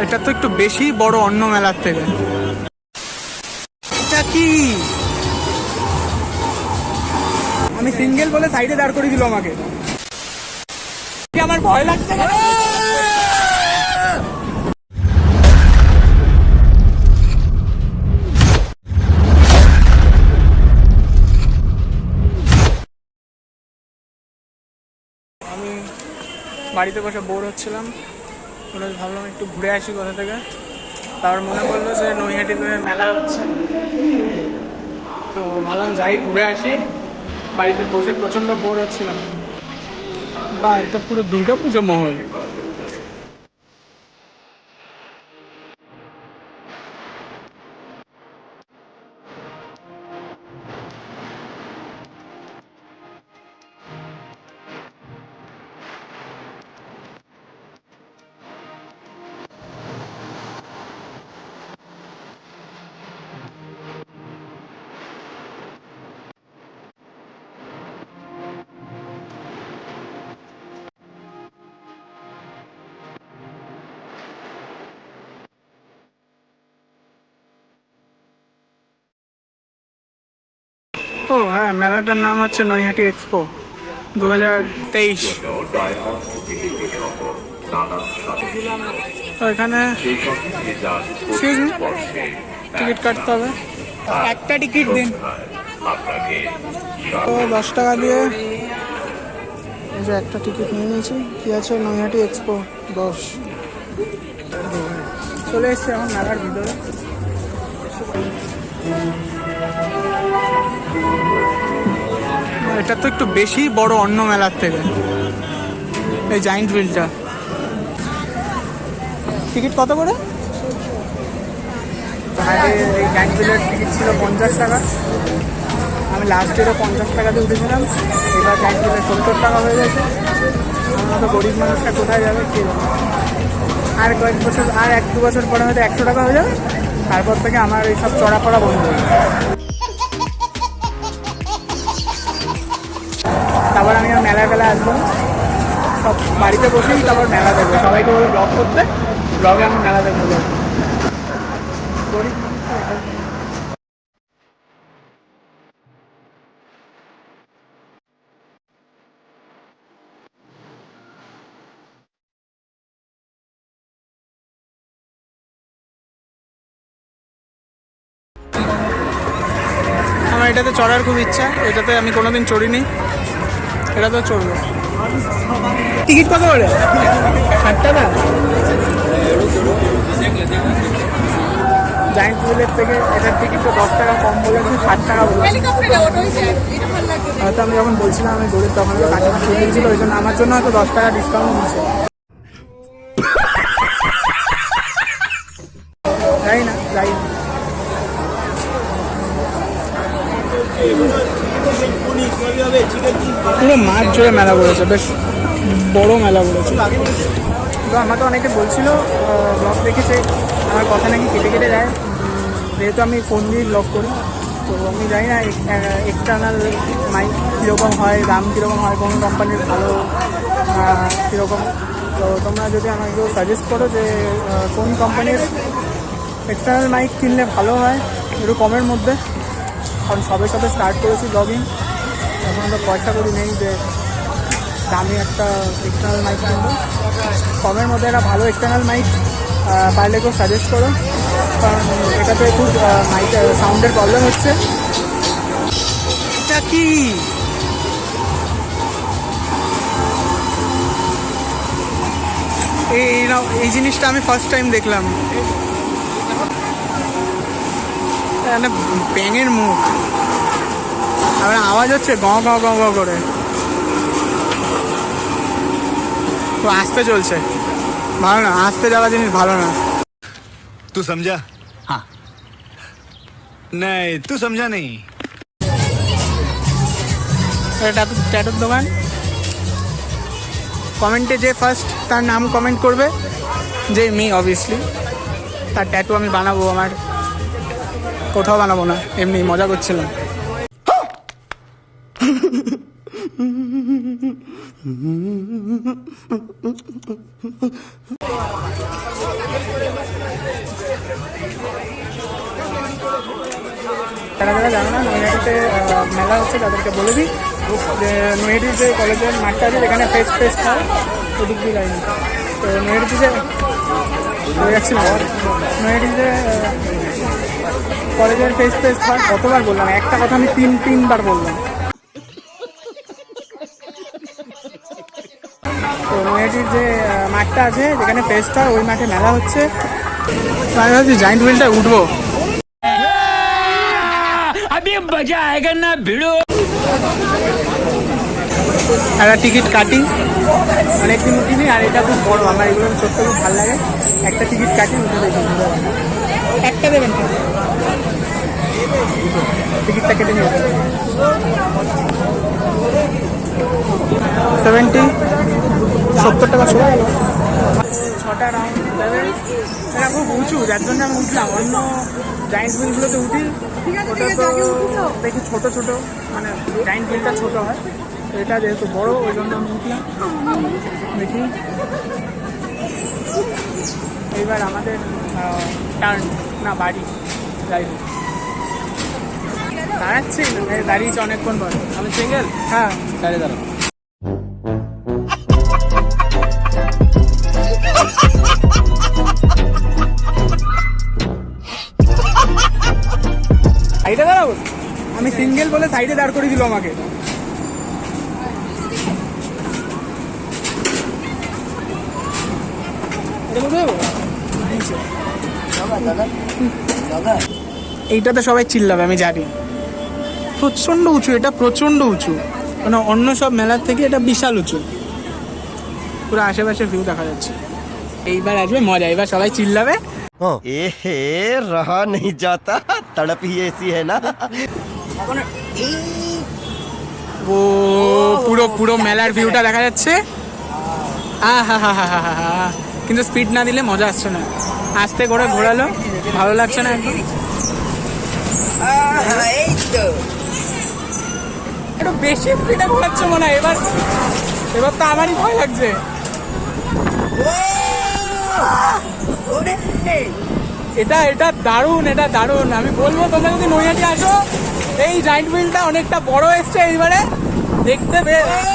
এটা তো একটু বেশি বড় অন্য মেলার থেকে। এটা কি? আমি সিঙ্গেল বলে সাইডে দাঁড় করে দিল আমাকে। আমার ভয় লাগছে। আমি বাড়িতে বসে বোর হচ্ছিলাম, ভাবলাম একটু ঘুরে আসি কোথা থেকে। তার মনে পড়লো যে নৈহাটিতে মেলা হচ্ছে, তো ভাবলাম যাই ঘুরে আসি। বাড়িতে বসে প্রচণ্ড বোর হচ্ছিলাম। বা এটা পুরো দুর্গাপুজো মহল। ও হ্যাঁ, মেলাটার নাম হচ্ছে নৈহাটি এক্সপো 2023। এখানে টিকিট কাটতে হবে, একটা টিকিট দিন। তো 10 টাকা দিয়ে এই যে একটা টিকিট নিয়ে নিয়েছি। কি আছে, নৈহাটি এক্সপো 10। চলে এসছি এখন মেলার ভিতরে। এটা তো একটু বেশি বড় অন্য মেলার থেকে, এই জায়েন্ট হুইলটা। টিকিট কত করে? এই জায়েন্ট হুইলের টিকিট ছিল 50 টাকা। আমি লাস্ট ইয়ারও 50 টাকা দিয়ে উঠেছিলাম, এবার জায়েন্ট হুইলের 70 টাকা হয়ে গেছে। আমরা তো গরিব মানুষটা কোথায় যাবে কে জানে। আর কয়েক বছর, আর 1-2 বছর পরে হয়তো 100 টাকা হয়ে যাবে। তারপর থেকে আমার এইসব চড়া পড়া বন্ধ হয়ে যাবে। তারপর আমি আর মেলা আসবো না, সব বাড়িতে বসেই তারপর মেলা দেখবো। সবাইকে বলে ব্লগ করতে, ব্লগে আমি মেলা দেখবো। গরিব আমার এটাতে চড়ার খুব ইচ্ছা। এটাতে আমি কোনোদিন চড়িনি, এটা তো চড়বো। টিকিট কত করে? 60 টাকা। জায়েন্ট হুইলের থেকে এটার টিকিট তো 10 টাকা কম বলেছে, 60 টাকা বলেছে। হয়তো আমি যখন বলছিলাম আমি গরিব, তখন তো কাছে চলে গেছিলো, ওই জন্য আমার জন্য হয়তো 10 টাকা ডিসকাউন্ট দিচ্ছে। যাই না, যাই না। পুরো মাঠ জুড়ে মেলা করেছে, বেশ বড় মেলা করেছে। তো আমাকে অনেকে বলছিল, ব্লগ দেখেছে আমার কথা নাকি কেটে কেটে যায়, যেহেতু আমি ফোন দিয়ে ব্লগ করি। তো আমি জানি না এক্সটার্নাল মাইক কীরকম হয়, দাম কীরকম হয়, কোন কোম্পানির ভালো কীরকম। তো তোমরা যদি আমাকে সাজেস্ট করো যে কোন কোম্পানির এক্সটার্নাল মাইক কিনলে ভালো হয় একটু কমের মধ্যে, কারণ সবে স্টার্ট করেছি ব্লগিং, এখন তো পয়সা করি নেই যে দামি একটা এক্সটার্নাল মাইক কিনবো। কমের মধ্যে একটা ভালো এক্সটার্নাল মাইক পারলে কেউ সাজেস্ট করো, কারণ এটাতে খুব মাইক সাউন্ডের প্রবলেম হচ্ছে। এটা কি? এই জিনিসটা আমি ফার্স্ট টাইম দেখলাম। ব্যাঙের মুখ, আর আওয়াজ হচ্ছে গ গ গ গ করে। তো আস্তে চলছে, ভালো না। আস্তে যাওয়া জিনিস ভালো না। तू समझा? हाँ। नहीं, तू समझा नहीं। ট্যাটুর দোকান। কমেন্টে যে ফার্স্ট তার নাম কমেন্ট করবে, যে মি অবভিয়াসলি, তার ট্যাটু আমি বানাবো। আমার কোথাও বানাবো না, এমনি মজা করছিলাম। যারা যারা জানো না নৈহাটিতে মেলা হচ্ছে তাদেরকে বলে দিই যে নৈহাটির যে কলেজের মাঠটা আছে যেখানে ফেস্ট ফেস্ট হয় ওদিক দিয়ে লাইন। তো নৈহাটিতে যে যাচ্ছিলাম নৈহাটির যে কলেজের ফেস্ট ফেস্ট হয় কতবার বললাম একটা কথা আমি তিনবার বললাম। তো নৈহাটির যে মাঠটা আছে যেখানে ফেস্ট হয় ওই মাঠে মেলা হচ্ছে। আমি ভাবছি জায়েন্ট হুইলটা উঠবো। मजा आएगा ना भिड़ो। একটা টিকিট কাটি অনেকদিন উঠিনি আর এটা খুব বড় আমার এগুলো ছোট্ট খুব ভালো লাগে। একটা টিকিট কাটি উঠে দেখি একটা দেবেন টিকিটটা কেটে নিয়ে 70 টাকা ছোড়া গেল 6টা রাউন্ড যাবে। এটা খুব উঁচু যার জন্য আমি উঠলাম। অন্য জায়েন্ট হুইলগুলোতে উঠি ওটা তো দেখি ছোট ছোট মানে জায়েন্ট হুইলটা ছোট হয়। তো এটা যেহেতু বড় ওই জন্য আমি উঠলাম। দেখি এইবার আমাদের টার্ন না বাড়ি যাই হোক দাঁড়াচ্ছি দাঁড়িয়েছি অনেকক্ষণ পর। আমি সিঙ্গেল হ্যাঁ দাঁড়িয়ে দাঁড়াও। সাইডে দাঁড়াবো আমি সিঙ্গেল বলে সাইডে দাঁড় করে দিল আমাকে। এইটাতে সবাই চিল্লাবে আমি জানি। প্রচন্ড উঁচু এটা প্রচন্ড উঁচু মানে অন্য সব মেলার থেকে এটা বিশাল উঁচু। পুরো আশেপাশে ভিউ দেখা যাচ্ছে। এইবার আসবে মজা এবার সবাই চিল্লাবে। এহে রহা नहीं जाता तड़प ही ऐसी है ना। ও পুরো পুরো মেলার ভিউটা দেখা যাচ্ছে। কিন্তু স্পিড না দিলে মজা আসছে না। আস্তে করে ঘোরালো ভালো লাগছে না একদম। একটু বেশি স্পিডে ঘোরাচ্ছে মনে হয় এবার। এবার তো আমারই ভয় লাগছে। এটা দারুণ এটা দারুণ। আমি বলবো তোমরা যদি নৈহাটি আসো এই জায়েন্ট হুইলটা অনেকটা বড় এসছে এইবারে দেখতে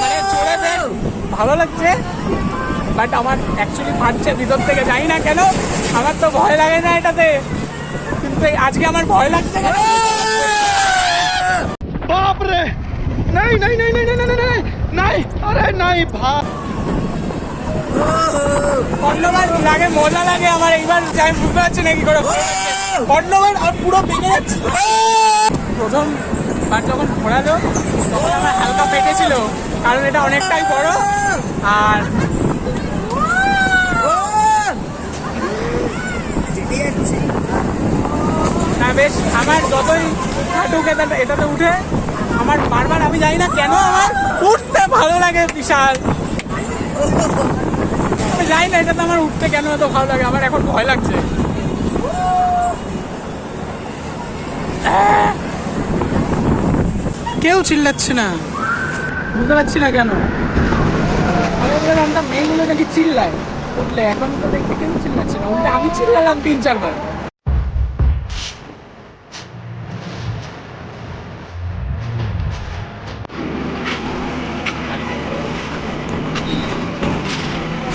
মানে চড়ে বেশ ভালো লাগছে। বাট আমার অ্যাকচুয়ালি ফাটছে ভিতর থেকে জানি না কেন। আমার তো ভয় লাগে না এটাতে কিন্তু আজকে আমার ভয় লাগছে কেন। बाप रे नहीं नहीं नहीं नहीं नहीं नहीं नहीं अरे नहीं भाग। অন্যবার লাগে মজা লাগে আমার এইবার আমি বুঝতে পারছি না কি করে অন্যবার আর পুরো ভেঙে যাচ্ছে। প্রথমবার যখন ঘোরালো তখন আমার হালকা পেটেছিল কারণ এটা অনেকটাই বড়। আর না বেশ আমার যতই হাঁটুক এটাতে উঠে আমার বারবার আমি জানি না কেন আমার উঠতে ভালো লাগে বিশাল। আমি জানি না এটাতে আমার উঠতে কেন এত ভালো লাগে। আমার এখন ভয় লাগছে। কেউ চিল্লাচ্ছে না বুঝতে পারছি না কেন। আমরা মেয়েগুলো নাকি চিল্লায় উঠলে এখন তো দেখতে কেউ চিল্লাচ্ছে না উঠলে আমি চিল্লালাম 3-4 বার।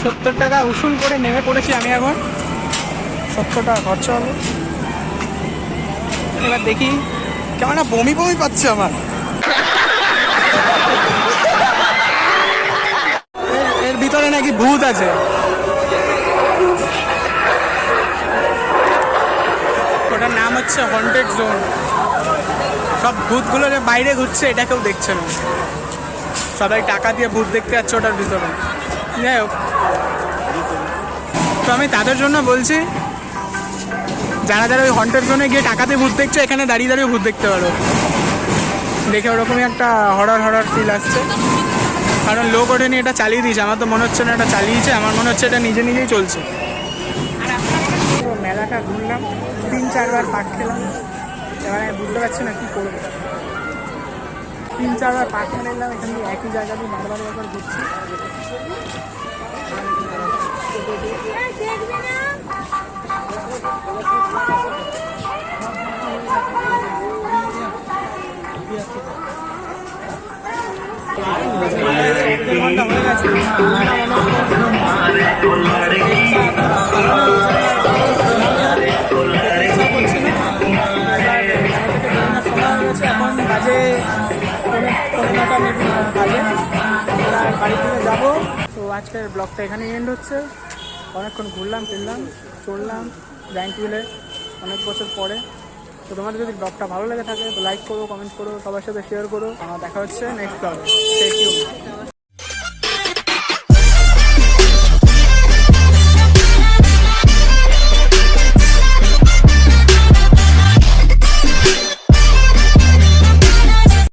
$70 উসুল করে নেমে পড়েছি আমি এখন। 70 টাকা খরচা হলো। এবার দেখি কেমন বমি বমি পাচ্ছে আমার। এর ভিতরে নাকি ভূত আছে। ওটার নাম হচ্ছে হন্টেড জোন। সব ভূতগুলো যে বাইরে ঘুরছে এটা কেউ দেখছে না। সবাই টাকা দিয়ে ভূত দেখতে যাচ্ছে ওটার ভিতরে। যাই হোক তো আমি তাদের জন্য বলছি যারা যারা ওই হন্টেড জোনে গিয়ে টাকা দিয়ে ভূত দেখছে এখানে দাঁড়িয়ে দাঁড়িয়ে ভূত দেখতে পারো। দেখে ওরকমই একটা হরর ফিল আসছে কারণ লোক ওঠেনি এটা চালিয়ে দিয়েছে। আমার তো মনে হচ্ছে না এটা চালিয়েছে আমার মনে হচ্ছে এটা নিজে নিজেই চলছে। মেলাটা ঘুরলাম 3-4 বার পাক খেলাম। এবার আমি বুঝতে পারছি না কী করবো। 3-4 বার পার্টনার এলাম, এখান থেকে একই জায়গাতে বারবার ঘুরছি। এখন বাজে 9:30 বাজে, বাড়ি থেকে যাবো। তো আজকের ব্লগটা এখানেই এন্ড হচ্ছে। অনেকক্ষণ ঘুরলাম ফিরলাম, চললাম জায়ান্ট হুইলে অনেক বছর পরে। তো তোমাদের যদি ব্লগটা ভালো লেগে থাকে তো লাইক করো, কমেন্ট করো, সবার সাথে শেয়ার করো। আমার দেখা হচ্ছে নেক্সট ব্লগে।